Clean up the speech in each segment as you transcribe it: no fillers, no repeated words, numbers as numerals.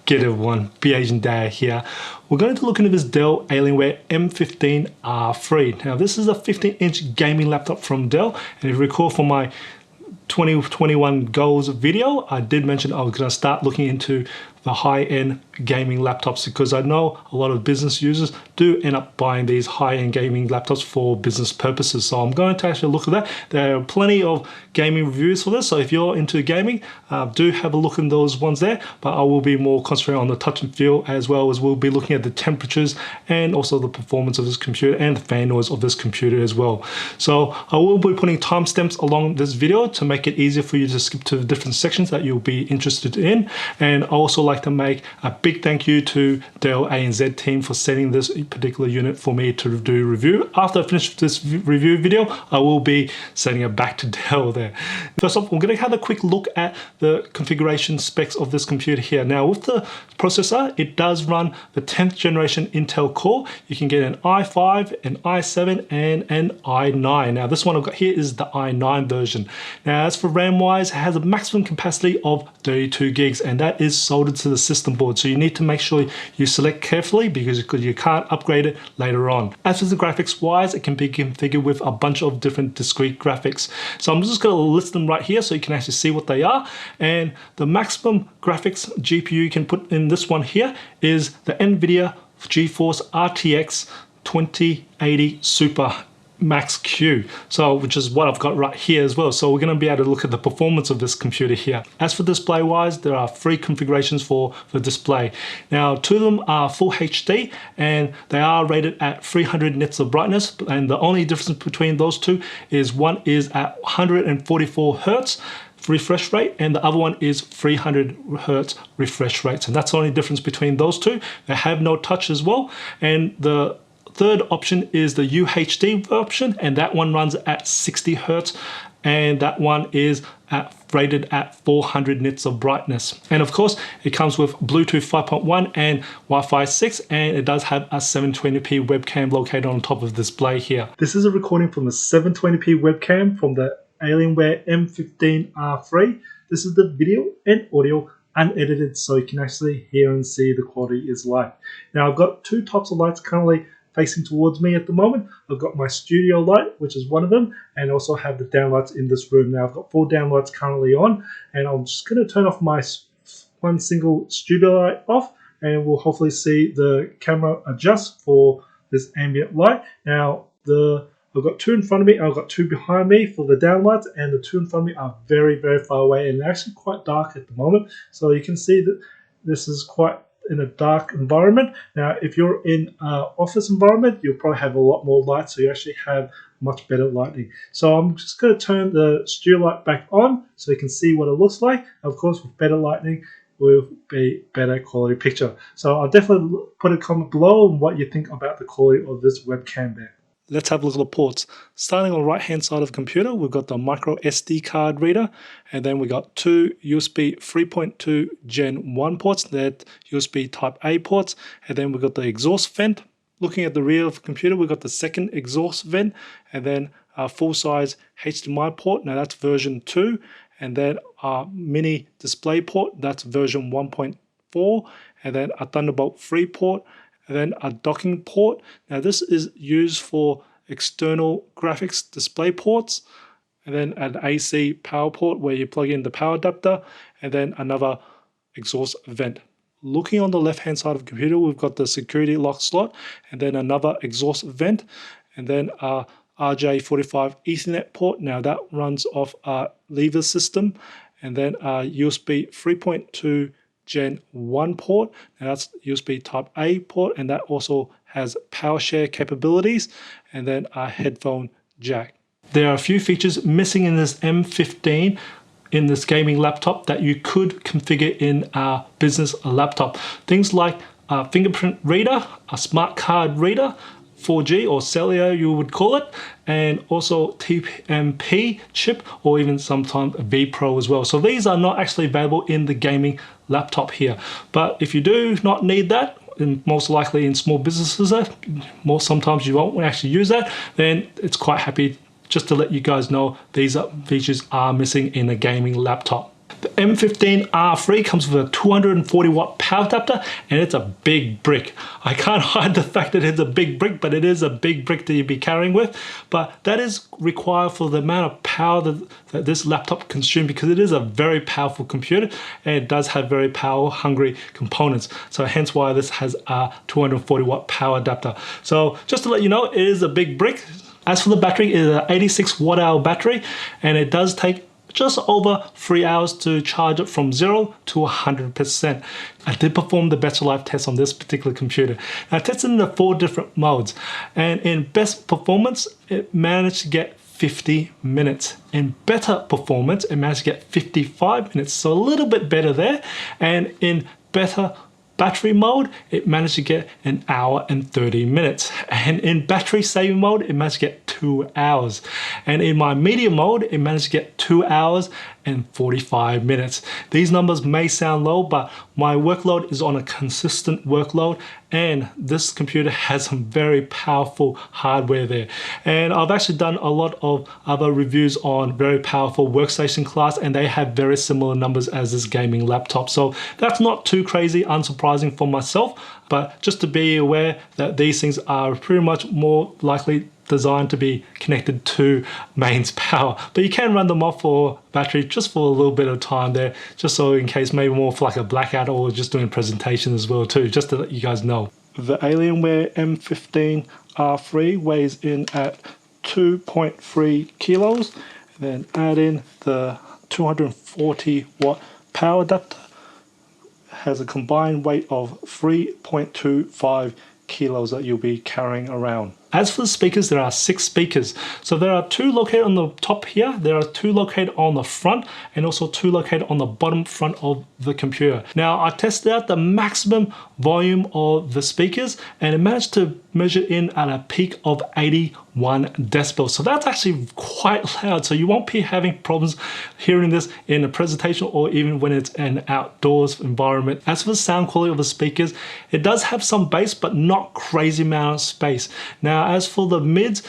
Get everyone, Be Asian Dad here. We're going to look into this Dell Alienware M15 R3. Now this is a 15-inch gaming laptop from Dell, and if you recall from my 2021 goals video, I did mention I was going to start looking into the high-end gaming laptops because I know a lot of business users do end up buying these high-end gaming laptops for business purposes. So I'm going to actually look at that. There are plenty of gaming reviews for this, so if you're into gaming, do have a look in those ones there, but I will be more concentrating on the touch and feel, as well as we'll be looking at the temperatures and also the performance of this computer and the fan noise of this computer as well. So I will be putting timestamps along this video to make it easier for you to skip to the different sections that you'll be interested in. And I also like to make a big thank you to Dell ANZ team for setting this particular unit for me to do review. After I finish this review video, I will be sending it back to Dell there. First off, we're going to have a quick look at the configuration specs of this computer here. Now with the processor, it does run the 10th generation Intel Core. You can get an i5, an i7 and an i9. Now this one I've got here is the i9 version. Now as for RAM wise, it has a maximum capacity of 32 gigs, and that is soldered to the system board. So you need to make sure you select carefully because you can't upgrade it later on. As for the graphics wise, it can be configured with a bunch of different discrete graphics. So I'm just going to list them right here so you can actually see what they are. And the maximum graphics GPU you can put in this one here is the NVIDIA Geforce RTX 2080 Super Max Q, so which is what I've got right here as well. So we're going to be able to look at the performance of this computer here. As for display wise, there are 3 configurations for the display. Now 2 of them are full HD and they are rated at 300 nits of brightness, and the only difference between those two is one is at 144 Hertz refresh rate and the other one is 300 Hertz refresh rates, and that's the only difference between those two. They have no touch as well, and the third option is the UHD option, and that one runs at 60 Hertz, and that one is rated at 400 nits of brightness. And of course, it comes with Bluetooth 5.1 and Wi-Fi 6, and it does have a 720p webcam located on top of the display here. This is a recording from the 720p webcam from the Alienware M15 R3. This is the video and audio unedited, so you can actually hear and see the quality is like. Now I've got 2 types of lights currently facing towards me at the moment. I've got my studio light, which is one of them, and also have the downlights in this room. Now I've got 4 downlights currently on, and I'm just going to turn off my one single studio light off, and we'll hopefully see the camera adjust for this ambient light. Now I've got 2 in front of me, I've got 2 behind me for the downlights, and the 2 in front of me are very, very far away, and they're actually quite dark at the moment. So you can see that this is quite in a dark environment. Now if you're in an office environment, you'll probably have a lot more light, so you actually have much better lighting. So I'm just going to turn the studio light back on so you can see what it looks like. Of course, with better lighting will be better quality picture. So I'll definitely put a comment below on what you think about the quality of this webcam there. Let's have a look at the ports. Starting on the right hand side of the computer, we've got the micro SD card reader, and then we got 2 USB 3.2 Gen 1 ports, that USB type A ports, and then we've got the exhaust vent. Looking at the rear of the computer, we've got the second exhaust vent, and then a full size HDMI port, now that's version 2, and then our mini display port, that's version 1.4, and then a Thunderbolt 3 port, and then a docking port. Now this is used for external graphics display ports, and then an AC power port where you plug in the power adapter, and then another exhaust vent. Looking on the left hand side of the computer, we've got the security lock slot, and then another exhaust vent, and then a RJ45 Ethernet port. Now that runs off a lever system, and then a USB 3.2 Gen 1 port. Now that's USB type A port, and that also has power share capabilities, and then a headphone jack. There are a few features missing in this M15 in this gaming laptop that you could configure in a business laptop. Things like a fingerprint reader, a smart card reader, 4G or cellular you would call it, and also TMP chip, or even sometimes a vPro as well. So these are not actually available in the gaming laptop here, but if you do not need that, and most likely in small businesses, sometimes you won't actually use that, then it's quite happy just to let you guys know these features are missing in a gaming laptop. The M15R3 comes with a 240 watt power adapter, and it's a big brick. I can't hide the fact that it's a big brick, but it is a big brick that you'll be carrying with. But that is required for the amount of power that this laptop consumes, because it is a very powerful computer and it does have very power hungry components. So hence why this has a 240 watt power adapter. So just to let you know, it is a big brick. As for the battery, it is an 86 watt hour battery, and it does take just over 3 hours to charge it from 0 to 100%. I did perform the battery life test on this particular computer. I tested in the 4 different modes, and in best performance, it managed to get 50 minutes. In better performance, it managed to get 55 minutes, so a little bit better there. And in better battery mode, it managed to get 1 hour and 30 minutes. And in battery saving mode, it managed to get 2 hours. And in my medium mode, it managed to get 2 hours and 45 minutes. These numbers may sound low, but my workload is on a consistent workload, and this computer has some very powerful hardware there. And I've actually done a lot of other reviews on very powerful workstation class, and they have very similar numbers as this gaming laptop. So that's not too crazy, unsurprising for myself, but just to be aware that these things are pretty much more likely designed to be connected to mains power, but you can run them off for battery just for a little bit of time there, just so in case, maybe more for like a blackout or just doing presentation as well too, just to let you guys know. The Alienware M15 R3 weighs in at 2.3 kilos, and then add in the 240 watt power adapter, has a combined weight of 3.25 kilos that you'll be carrying around. As for the speakers, there are 6 speakers. So there are 2 located on the top here, there are 2 located on the front, and also 2 located on the bottom front of the computer. Now I tested out the maximum volume of the speakers, and it managed to measure in at a peak of 81 decibels. So that's actually quite loud, so you won't be having problems hearing this in a presentation or even when it's an outdoors environment. As for the sound quality of the speakers, it does have some bass, but not crazy amount of space. Now as for the mids,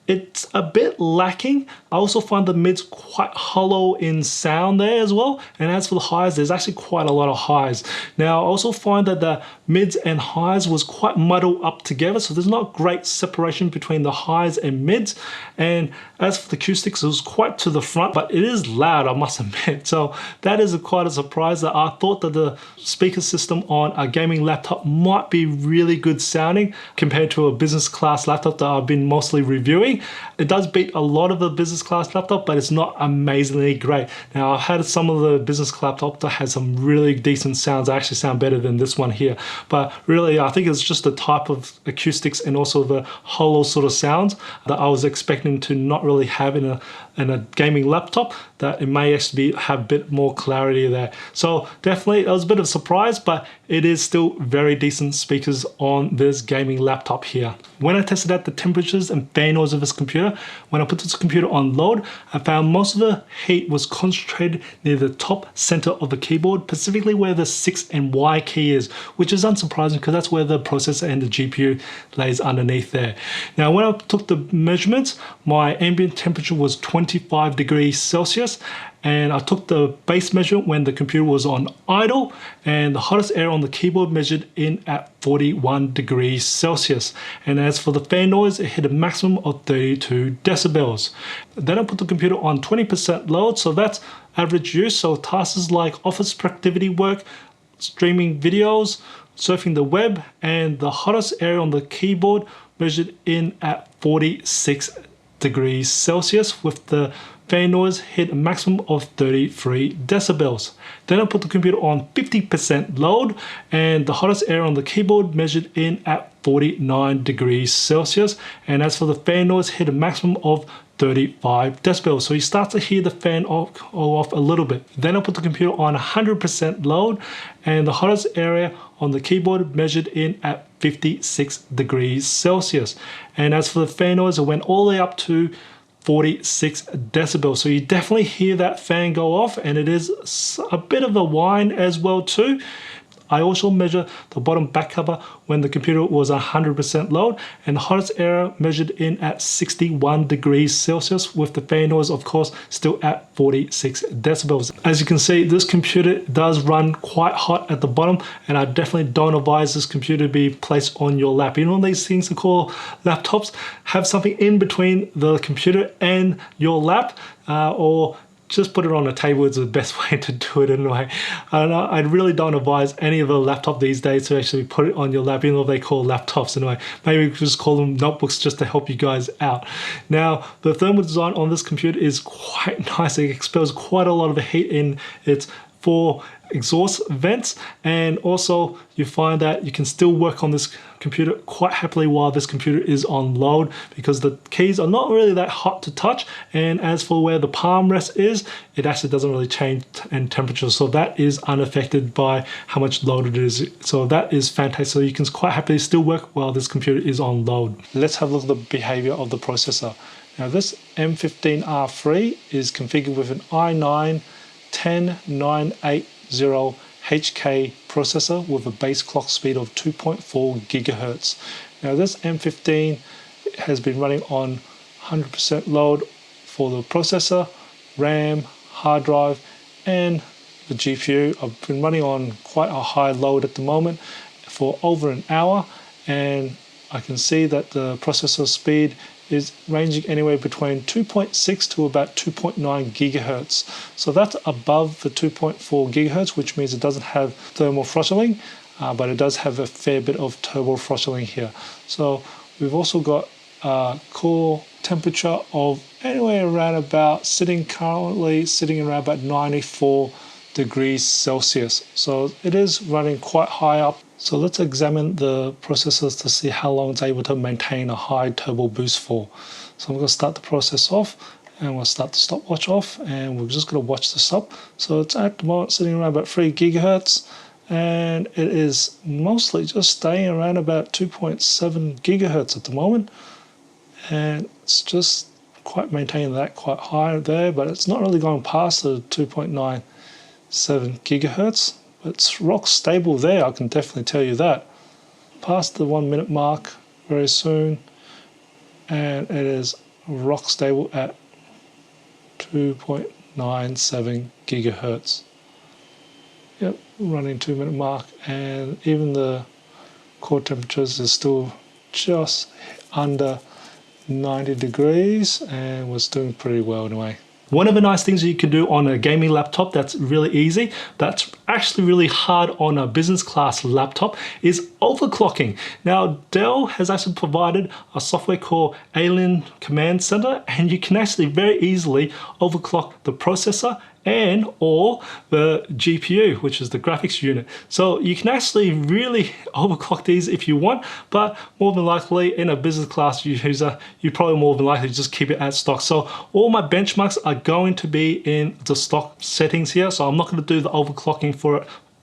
it's a bit lacking. I also find the mids quite hollow in sound there as well. And as for the highs, there's actually quite a lot of highs. Now I also find that the mids and highs was quite muddled up together, so there's not great separation between the highs and mids. And as for the acoustics, it was quite to the front, but it is loud, I must admit. So that is quite a surprise, that I thought that the speaker system on a gaming laptop might be really good sounding compared to a business class laptop that I've been mostly reviewing. It does beat a lot of the business class laptop, but it's not amazingly great. Now I've had some of the business class laptop that has some really decent sounds. They actually sound better than this one here. But really, I think it's just the type of acoustics and also the hollow sort of sounds that I was expecting to not really have in a gaming laptop, that it may actually have a bit more clarity there. So definitely it was a bit of a surprise, but it is still very decent speakers on this gaming laptop here. When I tested out the temperatures and fan noise of this computer, when I put this computer on load, I found most of the heat was concentrated near the top center of the keyboard, specifically where the 6 and Y key is, which is unsurprising because that's where the processor and the GPU lays underneath there. Now when I took the measurements, my ambient temperature was 25 degrees Celsius, and I took the base measurement when the computer was on idle, and the hottest air on the keyboard measured in at 41 degrees Celsius. And as for the fan noise, it hit a maximum of 32 decibels. Then I put the computer on 20% load, so that's average use. So tasks like office productivity work, streaming videos, surfing the web, and the hottest area on the keyboard measured in at 46 degrees Celsius, with the fan noise hit a maximum of 33 decibels. Then I put the computer on 50% load, and the hottest area on the keyboard measured in at 49 degrees Celsius. And as for the fan noise, hit a maximum of 35 decibels. So you start to hear the fan off a little bit. Then I put the computer on 100% load, and the hottest area on the keyboard measured in at 56 degrees Celsius. And as for the fan noise, it went all the way up to 46 decibels. So you definitely hear that fan go off, and it is a bit of a whine as well too. I also measure the bottom back cover when the computer was 100% load, and the hottest area measured in at 61 degrees Celsius, with the fan noise of course still at 46 decibels. As you can see, this computer does run quite hot at the bottom, and I definitely don't advise this computer to be placed on your lap. You know, these things are called laptops, have something in between the computer and your lap, or just put it on a table is the best way to do it anyway. And I really don't advise any of the laptop these days to actually put it on your lap, even though they call laptops anyway. Maybe we could just call them notebooks just to help you guys out. Now, the thermal design on this computer is quite nice. It expels quite a lot of heat in its 4 exhaust vents, and also you find that you can still work on this computer quite happily while this computer is on load, because the keys are not really that hot to touch, and as for where the palm rest is, it actually doesn't really change in temperature, so that is unaffected by how much load it is. So that is fantastic. So you can quite happily still work while this computer is on load. Let's have a look at the behavior of the processor. Now this M15R3 is configured with an i9-10980HK processor with a base clock speed of 2.4 gigahertz. Now this M15 has been running on 100% load for the processor, RAM, hard drive, and the GPU. I've been running on quite a high load at the moment for over an hour, and I can see that the processor speed is ranging anywhere between 2.6 to about 2.9 gigahertz. So that's above the 2.4 gigahertz, which means it doesn't have thermal throttling, but it does have a fair bit of turbo throttling here. So we've also got core temperature of anywhere around about currently sitting around about 94 degrees Celsius. So it is running quite high up. So let's examine the processors to see how long it's able to maintain a high turbo boost for. So I'm going to start the process off, and we'll start the stopwatch off, and we're just going to watch this up. So it's at the moment sitting around about 3 gigahertz, and it is mostly just staying around about 2.7 gigahertz at the moment, and it's just quite maintaining that quite high there, but it's not really going past the 2.97 gigahertz. It's rock stable there, I can definitely tell you that. Past the 1 minute mark very soon, and it is rock stable at 2.97 gigahertz. Yep, running 2 minute mark, and even the core temperatures is still just under 90 degrees, and was doing pretty well anyway. One of the nice things you can do on a gaming laptop that's really easy, that's actually really hard on a business class laptop, is overclocking. Now, Dell has actually provided a software called Alien Command Center, and you can actually very easily overclock the processor and or the GPU, which is the graphics unit. So you can actually really overclock these if you want, but more than likely in a business class user, you probably more than likely just keep it at stock. So all my benchmarks are going to be in the stock settings here, so I'm not going to do the overclocking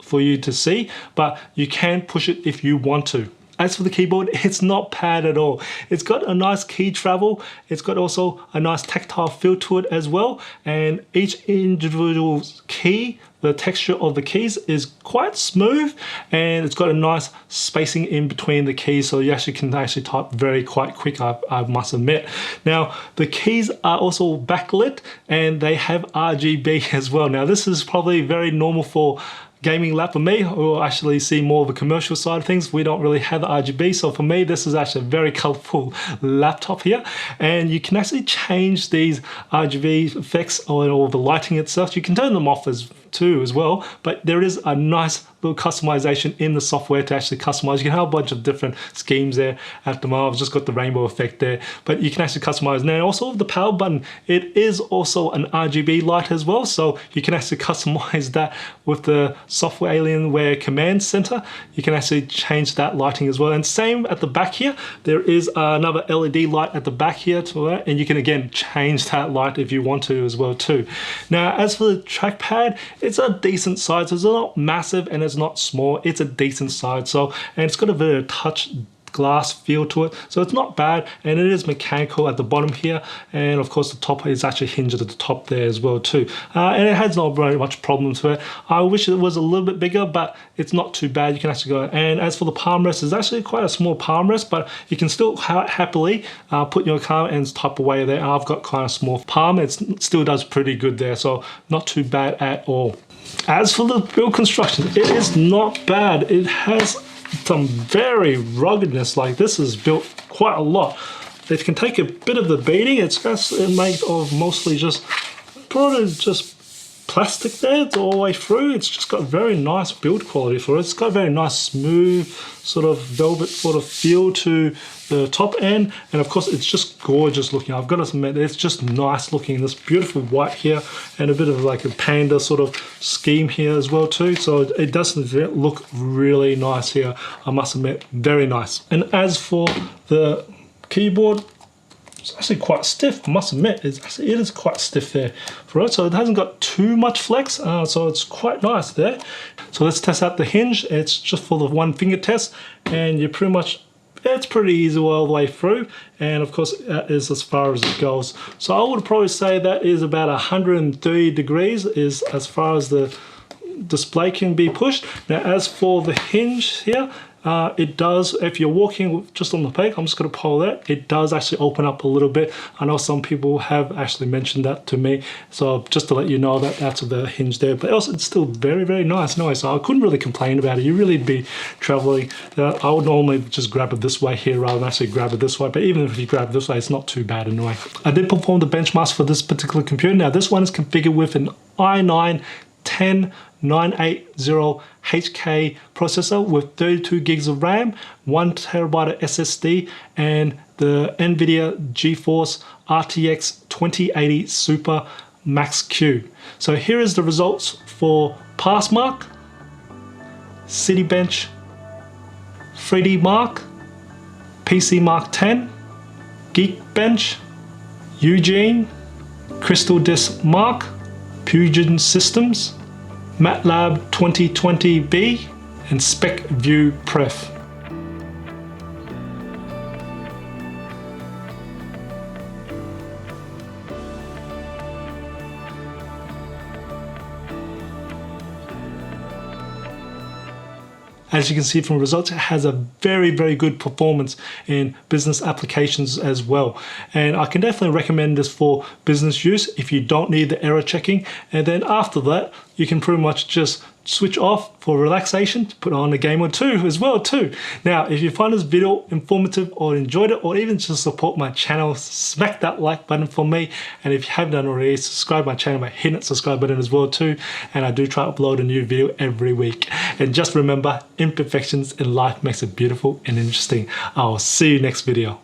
for you to see, but you can push it if you want to. As for the keyboard, it's not bad at all. It's got a nice key travel. It's got also a nice tactile feel to it as well. And each individual key, the texture of the keys is quite smooth, and it's got a nice spacing in between the keys, so you actually can type very quite quick, I must admit. Now, the keys are also backlit, and they have RGB as well. Now, this is probably very normal for gaming lap. For me, who actually see more of a commercial side of things, we don't really have the RGB, so for me this is actually a very colorful laptop here, and you can actually change these RGB effects or the lighting itself. You can turn them off as well, but there is a nice little customization in the software to actually customize. You can have a bunch of different schemes there at the moment. I've just got the rainbow effect there, but you can actually customize. Now also the power button, it is also an RGB light as well, so you can actually customize that with the software Alienware Command Center. You can actually change that lighting as well. And same at the back here, there is another LED light at the back here and you can again change that light if you want to as well too. Now as for the trackpad, it's a decent size. It's not massive and it's not small. It's a decent size. So, and it's got a bit of touch glass feel to it. So it's not bad, and it is mechanical at the bottom here, and of course the top is actually hinged at the top there as well too. And it has not very much problems with it. I wish it was a little bit bigger, but it's not too bad. You can actually go, and as for the palm rest, it's actually quite a small palm rest, but you can still happily put your car and type away there. I've got kind of small palm. It still does pretty good there, so not too bad at all. As for the build construction, it is not bad. It has some very ruggedness. Like, this is built quite a lot. It can take a bit of the beating. It's made of mostly just probably just plastic there. It's all the way through. It's just got very nice build quality for it. It's got a very nice smooth sort of velvet sort of feel to the top end, and of course it's just gorgeous looking. I've got to admit, it's just nice looking. This beautiful white here and a bit of like a panda sort of scheme here as well too, so it does look really nice here, I must admit. Very nice. And as for the keyboard, it's actually quite stiff, I must admit. It is quite stiff there for it, so it hasn't got too much flex, so it's quite nice there. So let's test out the hinge. It's just for the one finger test, and you pretty much, it's pretty easy all the way through, and of course that is as far as it goes. So I would probably say that is about 130 degrees is as far as the display can be pushed. Now as for the hinge here, it does, if you're walking just on the peg, I'm just going to pull that, it does actually open up a little bit. I know some people have actually mentioned that to me, so just to let you know that that's the hinge there. But also it's still very, very nice anyway, so I couldn't really complain about it. You really be traveling, I would normally just grab it this way here rather than actually grab it this way, but even if you grab it this way, it's not too bad anyway. I did perform the benchmarks for this particular computer. Now this one is configured with an i9 10980HK processor with 32 gigs of RAM, 1 terabyte of SSD, and the NVIDIA Geforce RTX 2080 Super Max Q. So here is the results for Passmark, Citybench, 3D Mark, PC Mark 10, Geekbench, Eugene, Crystal Disk Mark, Fusion Systems, MATLAB 2020B, and SpecView Pref. As you can see from results, it has a very, very good performance in business applications as well. And I can definitely recommend this for business use if you don't need the error checking. And then after that, you can pretty much just switch off for relaxation, put on a game or two as well too. Now, if you find this video informative or enjoyed it, or even just support my channel, smack that like button for me. And if you haven't done already, subscribe my channel by hitting that subscribe button as well too. And I do try to upload a new video every week. And just remember, imperfections in life makes it beautiful and interesting. I'll see you next video.